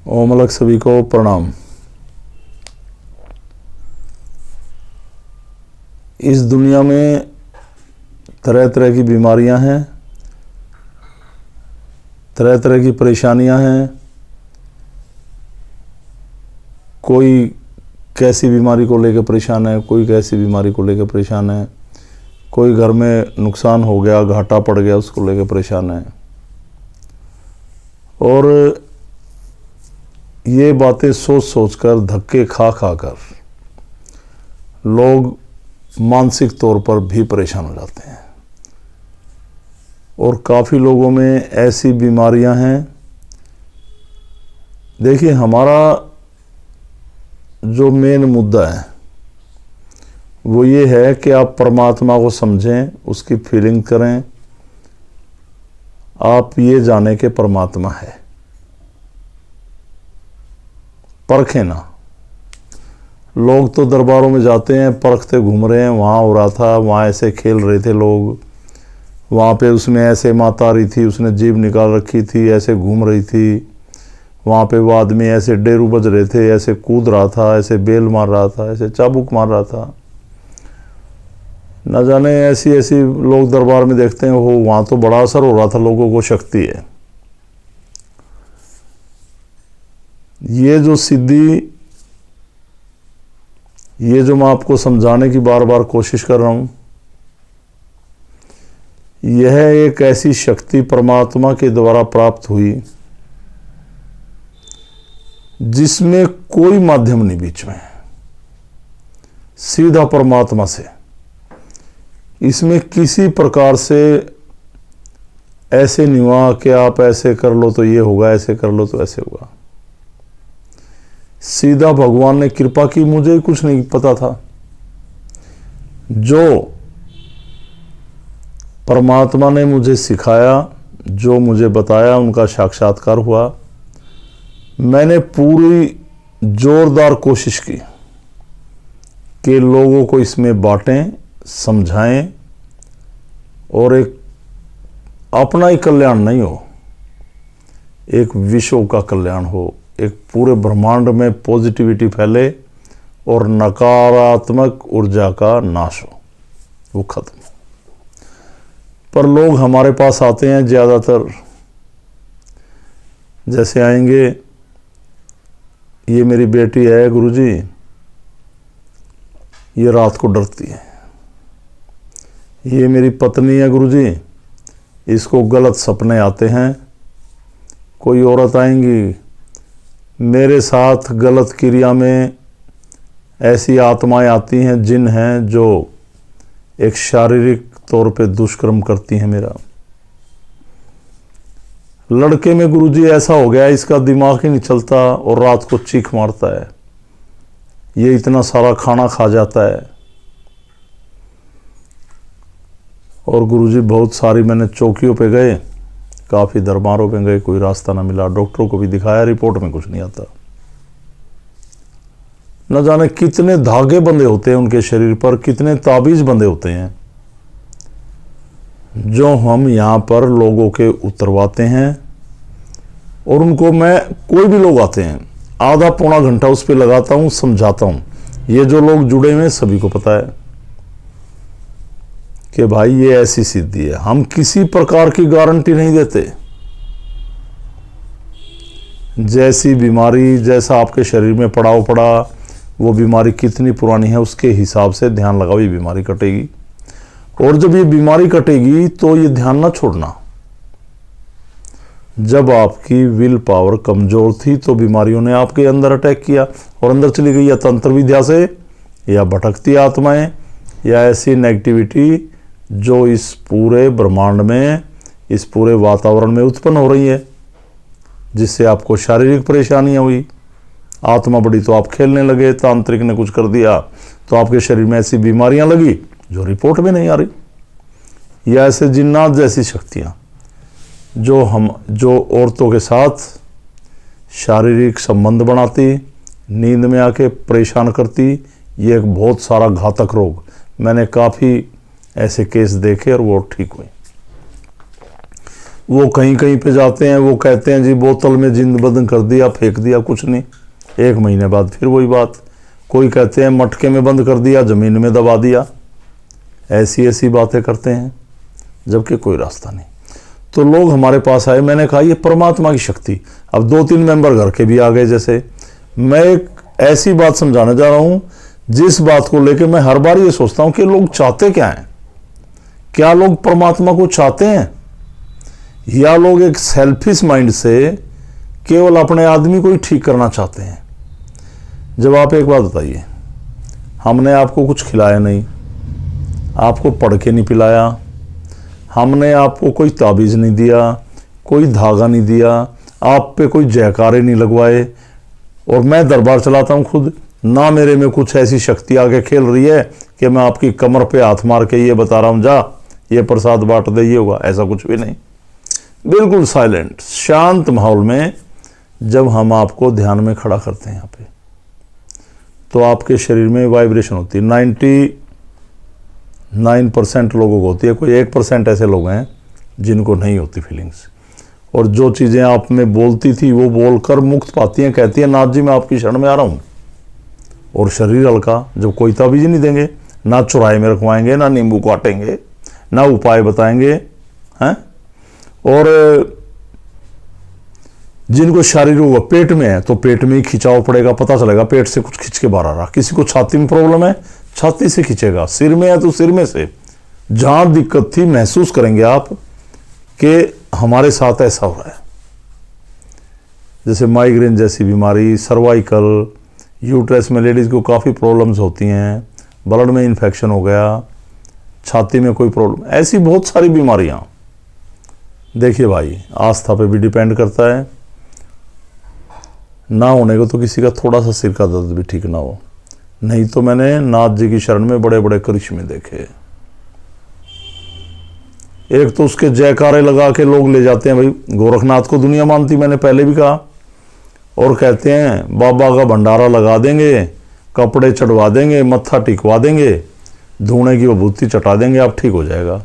ओम अलग सभी को प्रणाम। इस दुनिया में तरह तरह की बीमारियां हैं, तरह तरह की परेशानियां हैं। कोई कैसी बीमारी को लेकर परेशान है, कोई कैसी बीमारी को लेकर परेशान है, कोई घर में नुकसान हो गया, घाटा पड़ गया, उसको लेकर परेशान है। और ये बातें सोच सोच कर, धक्के खा खा कर लोग मानसिक तौर पर भी परेशान हो जाते हैं। और काफ़ी लोगों में ऐसी बीमारियां हैं। देखिए, हमारा जो मेन मुद्दा है वो ये है कि आप परमात्मा को समझें, उसकी फीलिंग करें, आप ये जाने कि परमात्मा है, परखें ना। लोग तो दरबारों में जाते हैं, परखते घूम रहे हैं, वहाँ हो रहा था, वहाँ ऐसे खेल रहे थे लोग, वहाँ पे उसमें ऐसे माता आ रही थी, उसने जीभ निकाल रखी थी, ऐसे घूम रही थी, वहाँ पे वो आदमी ऐसे डेरू बज रहे थे, ऐसे कूद रहा था, ऐसे बेल मार रहा था, ऐसे चाबुक मार रहा था। न जाने ऐसी ऐसी लोग दरबार में देखते हैं, वो वहाँ तो बड़ा असर हो रहा था, लोगों को शक्ति है। ये जो सिद्धि, ये जो मैं आपको समझाने की बार बार कोशिश कर रहा हूँ, यह एक ऐसी शक्ति परमात्मा के द्वारा प्राप्त हुई जिसमें कोई माध्यम नहीं बीच में, सीधा परमात्मा से। इसमें किसी प्रकार से ऐसे नहीं हुआ कि आप ऐसे कर लो तो ये होगा, ऐसे कर लो तो ऐसे होगा। सीधा भगवान ने कृपा की, मुझे कुछ नहीं पता था। जो परमात्मा ने मुझे सिखाया, जो मुझे बताया, उनका साक्षात्कार हुआ। मैंने पूरी जोरदार कोशिश की कि लोगों को इसमें बांटें, समझाएं, और एक अपना ही कल्याण नहीं हो, एक विश्व का कल्याण हो, एक पूरे ब्रह्मांड में पॉजिटिविटी फैले और नकारात्मक ऊर्जा का नाश हो, वो खत्म हो। पर लोग हमारे पास आते हैं ज़्यादातर, जैसे आएंगे, ये मेरी बेटी है गुरुजी, ये रात को डरती है। ये मेरी पत्नी है गुरुजी, इसको गलत सपने आते हैं। कोई औरत आएंगी, मेरे साथ गलत क्रिया में ऐसी आत्माएं आती हैं, जिन हैं जो एक शारीरिक तौर पे दुष्कर्म करती हैं मेरा। लड़के में गुरुजी ऐसा हो गया, इसका दिमाग ही नहीं चलता और रात को चीख मारता है, ये इतना सारा खाना खा जाता है। और गुरुजी बहुत सारी, मैंने चौकियों पे गए, काफ़ी दरबारों पे गए, कोई रास्ता ना मिला, डॉक्टरों को भी दिखाया, रिपोर्ट में कुछ नहीं आता। न जाने कितने धागे बंधे होते हैं उनके शरीर पर, कितने ताबीज बंधे होते हैं, जो हम यहाँ पर लोगों के उतरवाते हैं। और उनको मैं, कोई भी लोग आते हैं, आधा पौना घंटा उस पर लगाता हूँ, समझाता हूँ। ये जो लोग जुड़े हुए हैं सभी को पता है कि भाई ये ऐसी सिद्धि है। हम किसी प्रकार की गारंटी नहीं देते। जैसी बीमारी, जैसा आपके शरीर में पड़ाव पड़ा, वो बीमारी कितनी पुरानी है, उसके हिसाब से ध्यान लगाओ, ये बीमारी कटेगी। और जब ये बीमारी कटेगी तो ये ध्यान ना छोड़ना। जब आपकी विल पावर कमजोर थी तो बीमारियों ने आपके अंदर अटैक किया और अंदर चली गई, या तंत्र विद्या से, या भटकती आत्माएं, या ऐसी नेगेटिविटी जो इस पूरे ब्रह्मांड में, इस पूरे वातावरण में उत्पन्न हो रही है, जिससे आपको शारीरिक परेशानियां हुई। आत्मा बढ़ी तो आप खेलने लगे, तांत्रिक ने कुछ कर दिया तो आपके शरीर में ऐसी बीमारियां लगी जो रिपोर्ट में नहीं आ रही। या ऐसे जिन्नात जैसी शक्तियां जो औरतों के साथ शारीरिक संबंध बनाती, नींद में आके परेशान करती। ये एक बहुत सारा घातक रोग, मैंने काफ़ी ऐसे केस देखे और वो ठीक हुए। वो कहीं कहीं पे जाते हैं, वो कहते हैं जी बोतल में जिंद बदन कर दिया, फेंक दिया, कुछ नहीं, 1 महीने बाद फिर वही बात। कोई कहते हैं मटके में बंद कर दिया, ज़मीन में दबा दिया, ऐसी ऐसी बातें करते हैं, जबकि कोई रास्ता नहीं। तो लोग हमारे पास आए, मैंने कहा ये परमात्मा की शक्ति। अब 2-3 मेंबर घर के भी आ गए। जैसे मैं एक ऐसी बात समझाने जा रहा हूँ जिस बात को लेकर मैं हर बार ये सोचता हूँ कि लोग चाहते क्या हैं। क्या लोग परमात्मा को चाहते हैं, या लोग एक सेल्फिश माइंड से केवल अपने आदमी को ही ठीक करना चाहते हैं। जब आप एक बात बताइए, हमने आपको कुछ खिलाया नहीं, आपको पढ़ के नहीं पिलाया, हमने आपको कोई ताबीज़ नहीं दिया, कोई धागा नहीं दिया, आप पे कोई जयकारे नहीं लगवाए, और मैं दरबार चलाता हूँ खुद, ना मेरे में कुछ ऐसी शक्ति आके खेल रही है कि मैं आपकी कमर पे हाथ मार के ये बता रहा हूँ जा ये प्रसाद बांट दे, ये होगा, ऐसा कुछ भी नहीं। बिल्कुल साइलेंट शांत माहौल में जब हम आपको ध्यान में खड़ा करते हैं यहाँ पे, तो आपके शरीर में वाइब्रेशन होती है। 99% लोगों को होती है, कोई 1% ऐसे लोग हैं जिनको नहीं होती फीलिंग्स। और जो चीज़ें आप में बोलती थी वो बोलकर मुक्त पाती हैं, कहती है नाथ जी मैं आपकी शरण में आ रहा हूँ। और शरीर हल्का, जब कोई ताबीज़ नहीं देंगे, ना चुराए में रखवाएंगे, ना नींबू काटेंगे, ना उपाय बताएंगे हैं। और जिनको शारीरिक रोग पेट में है तो पेट में ही खिंचाव पड़ेगा, पता चलेगा पेट से कुछ खिंच के बाहर आ रहा। किसी को छाती में प्रॉब्लम है, छाती से खींचेगा, सिर में है तो सिर में से। जहां दिक्कत थी महसूस करेंगे आप कि हमारे साथ ऐसा हो रहा है। जैसे माइग्रेन जैसी बीमारी, सर्वाइकल, यूट्रस में लेडीज को काफ़ी प्रॉब्लम्स होती हैं, ब्लड में इन्फेक्शन हो गया, छाती में कोई प्रॉब्लम, ऐसी बहुत सारी बीमारियां। देखिए भाई, आस्था पे भी डिपेंड करता है। ना होने को तो किसी का थोड़ा सा सिर का दर्द भी ठीक ना हो, नहीं तो मैंने नाथ जी की शरण में बड़े बड़े करिश्मे देखे। एक तो उसके जयकारे लगा के लोग ले जाते हैं। भाई गोरखनाथ को दुनिया मानती, मैंने पहले भी कहा, और कहते हैं बाबा का भंडारा लगा देंगे, कपड़े चढ़वा देंगे, मत्था टिकवा देंगे, धुएं की विभूति चटा देंगे, आप ठीक हो जाएगा।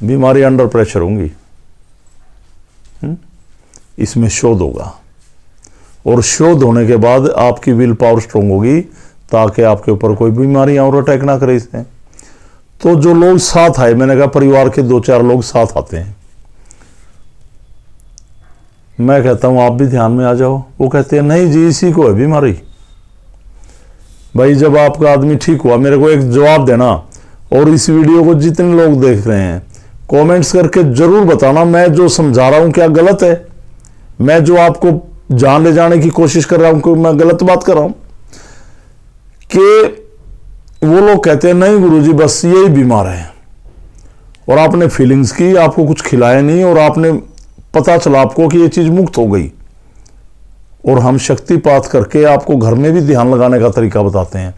बीमारी अंडर प्रेशर होंगी। इसमें शोध होगा, और शोध होने के बाद आपकी विल पावर स्ट्रोंग होगी ताकि आपके ऊपर कोई बीमारियां और अटैक ना करे इससे। तो जो लोग साथ आए, मैंने कहा परिवार के 2-4 लोग साथ आते हैं, मैं कहता हूं आप भी ध्यान में आ जाओ। वो कहते हैं नहीं जी इसी को है बीमारी। भाई जब आपका आदमी ठीक हुआ, मेरे को एक जवाब देना, और इस वीडियो को जितने लोग देख रहे हैं कमेंट्स करके जरूर बताना मैं जो समझा रहा हूं क्या गलत है, मैं जो आपको जान ले जाने की कोशिश कर रहा हूं कि मैं गलत बात कर रहा हूं। कि वो लोग कहते हैं नहीं गुरुजी बस यही बीमार है, और आपने फीलिंग्स की, आपको कुछ खिलाया नहीं, और आपने पता चला आपको कि ये चीज मुक्त हो गई। और हम शक्तिपात करके आपको घर में भी ध्यान लगाने का तरीका बताते हैं।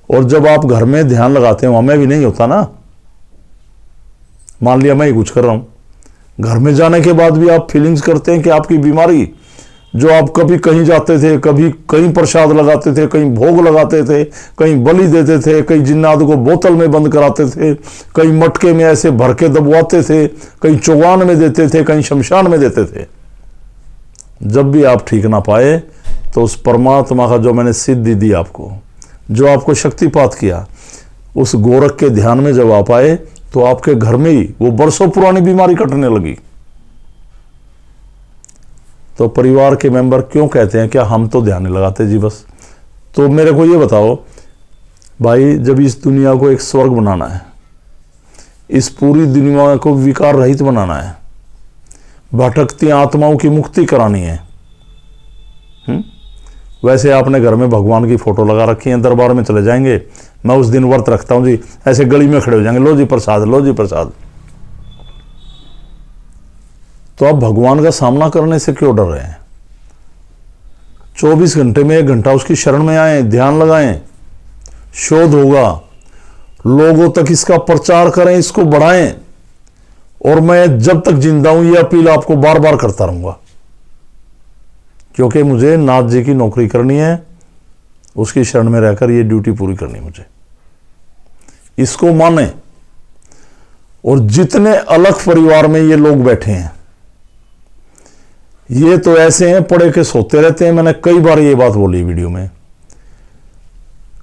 और जब आप घर में ध्यान लगाते हैं, हमें भी नहीं होता ना, मान लिया मैं ही कुछ कर रहा हूं, घर में जाने के बाद भी आप फीलिंग्स करते हैं कि आपकी बीमारी, जो आप कभी कहीं जाते थे, कभी कहीं प्रसाद लगाते थे, कहीं भोग लगाते थे, कहीं बलि देते थे, कहीं जिन्नात को बोतल में बंद कराते थे, कहीं मटके में ऐसे भर के दबवाते थे, कहीं चौगान में देते थे, कहीं शमशान में देते थे। जब भी आप ठीक ना पाए तो उस परमात्मा का जो मैंने सिद्धि दी आपको, जो आपको शक्तिपात किया, उस गोरख के ध्यान में जब आप आए तो आपके घर में ही वो बरसों पुरानी बीमारी कटने लगी। तो परिवार के मेंबर क्यों कहते हैं क्या हम तो ध्यान नहीं लगाते जी बस। तो मेरे को ये बताओ भाई, जब इस दुनिया को एक स्वर्ग बनाना है, इस पूरी दुनिया को विकार रहित बनाना है, भटकती आत्माओं की मुक्ति करानी है, वैसे आपने घर में भगवान की फोटो लगा रखी है, दरबार में चले जाएंगे, मैं उस दिन व्रत रखता हूं जी, ऐसे गली में खड़े हो जाएंगे, लो जी प्रसाद, लो जी प्रसाद। तो आप भगवान का सामना करने से क्यों डर रहे हैं? 24 घंटे में 1 घंटा उसकी शरण में आए, ध्यान लगाएं, शोध होगा, लोगों तक इसका प्रचार करें, इसको बढ़ाएं। और मैं जब तक जिंदा हूं ये अपील आपको बार बार करता रहूंगा, क्योंकि मुझे नाथ जी की नौकरी करनी है, उसकी शरण में रहकर ये ड्यूटी पूरी करनी मुझे। इसको माने। और जितने अलग परिवार में ये लोग बैठे हैं, ये तो ऐसे हैं पड़े के सोते रहते हैं। मैंने कई बार ये बात बोली वीडियो में।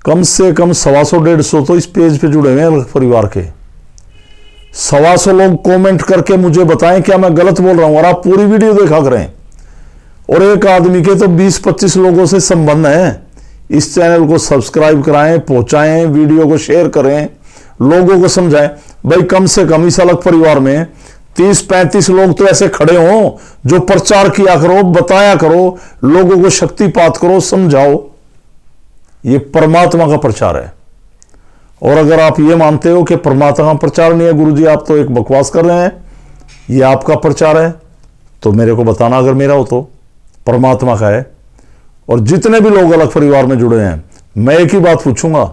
कम से कम 125-150 तो इस पेज पे जुड़े हुए हैं अलग परिवार के। 125 लोग कमेंट करके मुझे बताएं क्या मैं गलत बोल रहा हूं, और आप पूरी वीडियो देखा करें। और एक आदमी के तो 20-25 लोगों से संबंध है। इस चैनल को सब्सक्राइब कराएं, पहुंचाएं, वीडियो को शेयर करें, लोगों को समझाएं। भाई कम से कम इस अलग परिवार में 30-35 लोग तो ऐसे खड़े हों जो प्रचार किया करो, बताया करो, लोगों को शक्तिपात करो, समझाओ। ये परमात्मा का प्रचार है। और अगर आप ये मानते हो कि परमात्मा का प्रचार नहीं है गुरुजी, आप तो एक बकवास कर रहे हैं, ये आपका प्रचार है, तो मेरे को बताना अगर मेरा हो तो। परमात्मा का है। और जितने भी लोग अलग परिवार में जुड़े हैं, मैं एक ही बात पूछूंगा।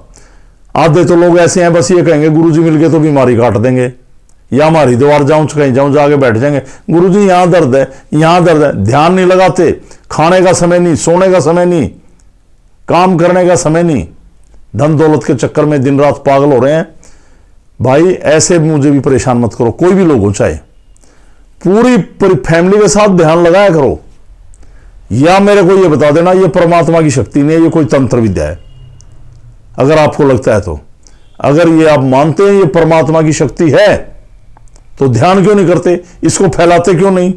आधे तो लोग ऐसे हैं बस ये कहेंगे गुरुजी मिल गए तो बीमारी काट देंगे, या हमारी दीवार जाऊं कहीं जाऊं जाके बैठ जाएंगे, गुरुजी यहां दर्द है, यहां दर्द है। ध्यान नहीं लगाते, खाने का समय नहीं, सोने का समय नहीं, काम करने का समय नहीं, धन दौलत के चक्कर में दिन रात पागल हो रहे हैं। भाई ऐसे मुझे भी परेशान मत करो, कोई भी लोग हो, चाहे पूरी फैमिली के साथ ध्यान लगाया करो। या मेरे को ये बता देना ये परमात्मा की शक्ति नहीं है, ये कोई तंत्र विद्या है, अगर आपको लगता है तो। अगर ये आप मानते हैं ये परमात्मा की शक्ति है तो ध्यान क्यों नहीं करते, इसको फैलाते क्यों नहीं?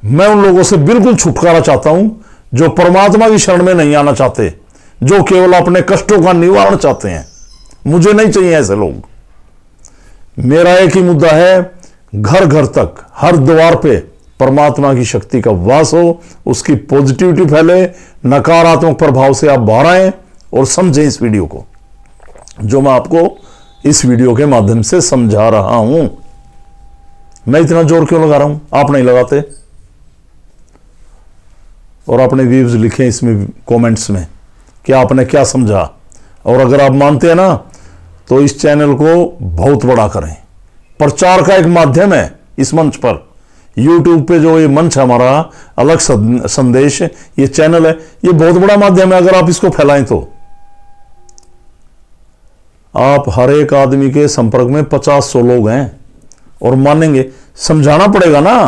मैं उन लोगों से बिल्कुल छुटकारा चाहता हूं जो परमात्मा की शरण में नहीं आना चाहते, जो केवल अपने कष्टों का निवारण चाहते हैं। मुझे नहीं चाहिए ऐसे लोग। मेरा एक ही मुद्दा है, घर घर तक, हर द्वार पे परमात्मा की शक्ति का वास हो, उसकी पॉजिटिविटी फैले, नकारात्मक प्रभाव से आप बाहर आए और समझें इस वीडियो को, जो मैं आपको इस वीडियो के माध्यम से समझा रहा हूं। मैं इतना जोर क्यों लगा रहा हूं, आप नहीं लगाते। और अपने व्यूज लिखें इसमें कमेंट्स में कि आपने क्या समझा। और अगर आप मानते हैं ना तो इस चैनल को बहुत बड़ा करें। प्रचार का एक माध्यम है इस मंच पर। YouTube पे जो ये मंच है हमारा अलग संदेश, ये चैनल है, ये बहुत बड़ा माध्यम है। अगर आप इसको फैलाएं तो आप हर एक आदमी के संपर्क में 50-100 लोग हैं और मानेंगे। समझाना पड़ेगा ना।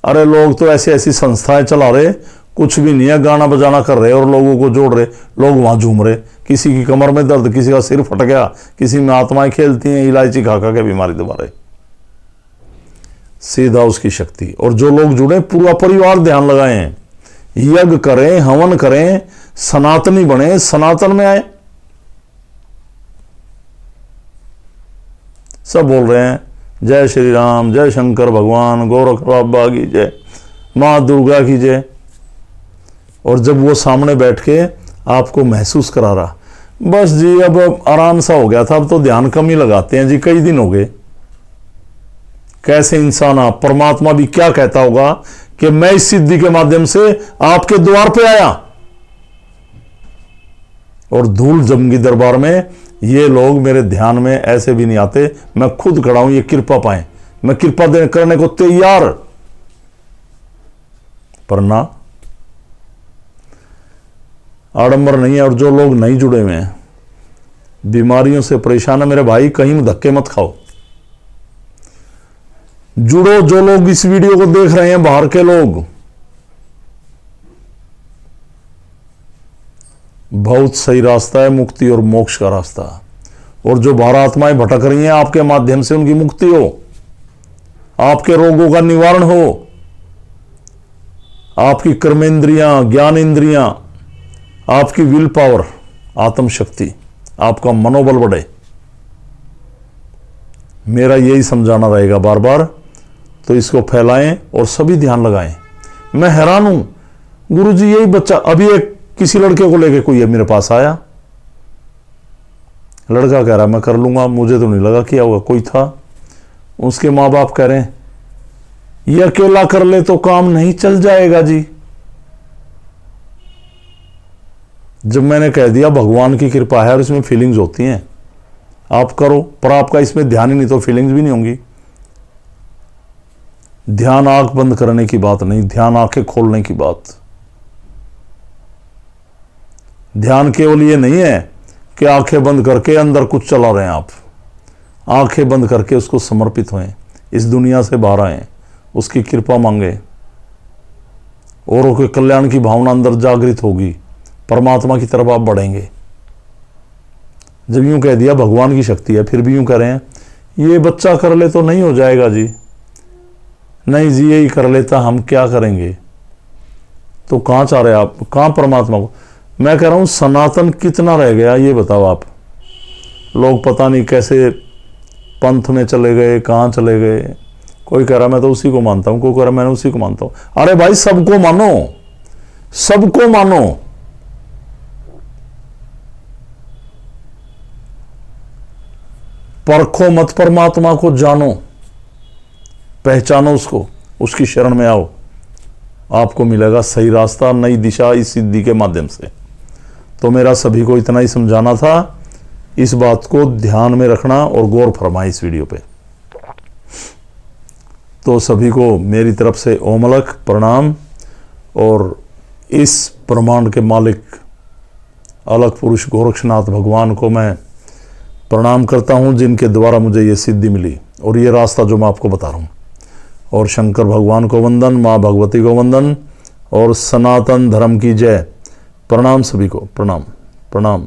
अरे लोग तो ऐसी ऐसी संस्थाएं चला रहे, कुछ भी नहीं है, गाना बजाना कर रहे और लोगों को जोड़ रहे, लोग वहां झूम रहे। किसी की कमर में दर्द, किसी का सिर फट गया, किसी में आत्माएं खेलती हैं, इलायची खा खा के बीमारी दोबारा। सीधा उसकी शक्ति। और जो लोग जुड़े पूरा परिवार ध्यान लगाएं, यज्ञ करें, हवन करें, सनातनी बने, सनातन में आए। सब बोल रहे हैं जय श्री राम, जय शंकर भगवान, गोरख बाबा की जय, मां दुर्गा की जय। और जब वो सामने बैठ के आपको महसूस करा रहा, बस जी अब आराम सा हो गया था, अब तो ध्यान कम ही लगाते हैं जी, कई दिन हो गए। कैसे इंसान आप, परमात्मा भी क्या कहता होगा कि मैं इस सिद्धि के माध्यम से आपके द्वार पे आया। और धूल जमगी दरबार में ये लोग मेरे ध्यान में ऐसे भी नहीं आते। मैं खुद खड़ा हूं, ये कृपा पाए, मैं कृपा करने को तैयार, पर ना आडंबर नहीं है। और जो लोग नहीं जुड़े हुए हैं, बीमारियों से परेशान है, मेरे भाई कहीं धक्के मत खाओ, जुड़ो। जो लोग इस वीडियो को देख रहे हैं बाहर के लोग, बहुत सही रास्ता है मुक्ति और मोक्ष का रास्ता। और जो बाहर आत्माएं भटक रही हैं, आपके माध्यम से उनकी मुक्ति हो, आपके रोगों का निवारण हो, आपकी कर्मेंद्रियां, ज्ञान इंद्रियां, आपकी विल पावर, आत्म शक्ति, आपका मनोबल बढ़े। मेरा यही समझाना रहेगा बार बार। तो इसको फैलाएं और सभी ध्यान लगाएं। मैं हैरान हूं गुरुजी, यही बच्चा, अभी एक किसी लड़के को लेके कोई मेरे पास आया, लड़का कह रहा मैं कर लूंगा, मुझे तो नहीं लगा किया होगा, कोई था। उसके माँ बाप कह रहे हैं ये अकेला कर ले तो काम नहीं चल जाएगा जी। जब मैंने कह दिया भगवान की कृपा है और इसमें फीलिंग्स होती हैं, आप करो, पर आपका इसमें ध्यान ही नहीं तो फीलिंग्स भी नहीं होंगी। ध्यान आंख बंद करने की बात नहीं, ध्यान आंखें खोलने की बात। ध्यान केवल ये नहीं है कि आंखें बंद करके अंदर कुछ चला रहे हैं आप। आंखें बंद करके उसको समर्पित होएं, इस दुनिया से बाहर आए, उसकी कृपा मांगे, औरों के कल्याण की भावना अंदर जागृत होगी, परमात्मा की तरफ आप बढ़ेंगे। जब यूं कह दिया भगवान की शक्ति है, फिर भी यूं कह रहे हैं ये बच्चा कर ले तो नहीं हो जाएगा जी, नहीं जी यही कर लेता, हम क्या करेंगे। तो कहाँ चाह रहे आप, कहाँ परमात्मा को। मैं कह रहा हूं सनातन कितना रह गया ये बताओ आप। लोग पता नहीं कैसे पंथ में चले गए, कहाँ चले गए। कोई कह रहा मैं तो उसी को मानता हूं, कोई कह रहा मैंने उसी को मानता हूं। अरे भाई सबको मानो, सबको मानो। परखो मत, परमात्मा को जानो, पहचानो उसको, उसकी शरण में आओ, आपको मिलेगा सही रास्ता, नई दिशा इस सिद्धि के माध्यम से। तो मेरा सभी को इतना ही समझाना था, इस बात को ध्यान में रखना और गौर फरमाए इस वीडियो पे। तो सभी को मेरी तरफ से ओमलक प्रणाम, और इस ब्रह्मांड के मालिक अलग पुरुष गोरक्षनाथ भगवान को मैं प्रणाम करता हूं, जिनके द्वारा मुझे ये सिद्धि मिली और ये रास्ता जो मैं आपको बता रहा हूं। और शंकर भगवान को वंदन, माँ भगवती को वंदन, और सनातन धर्म की जय। प्रणाम सभी को, प्रणाम प्रणाम।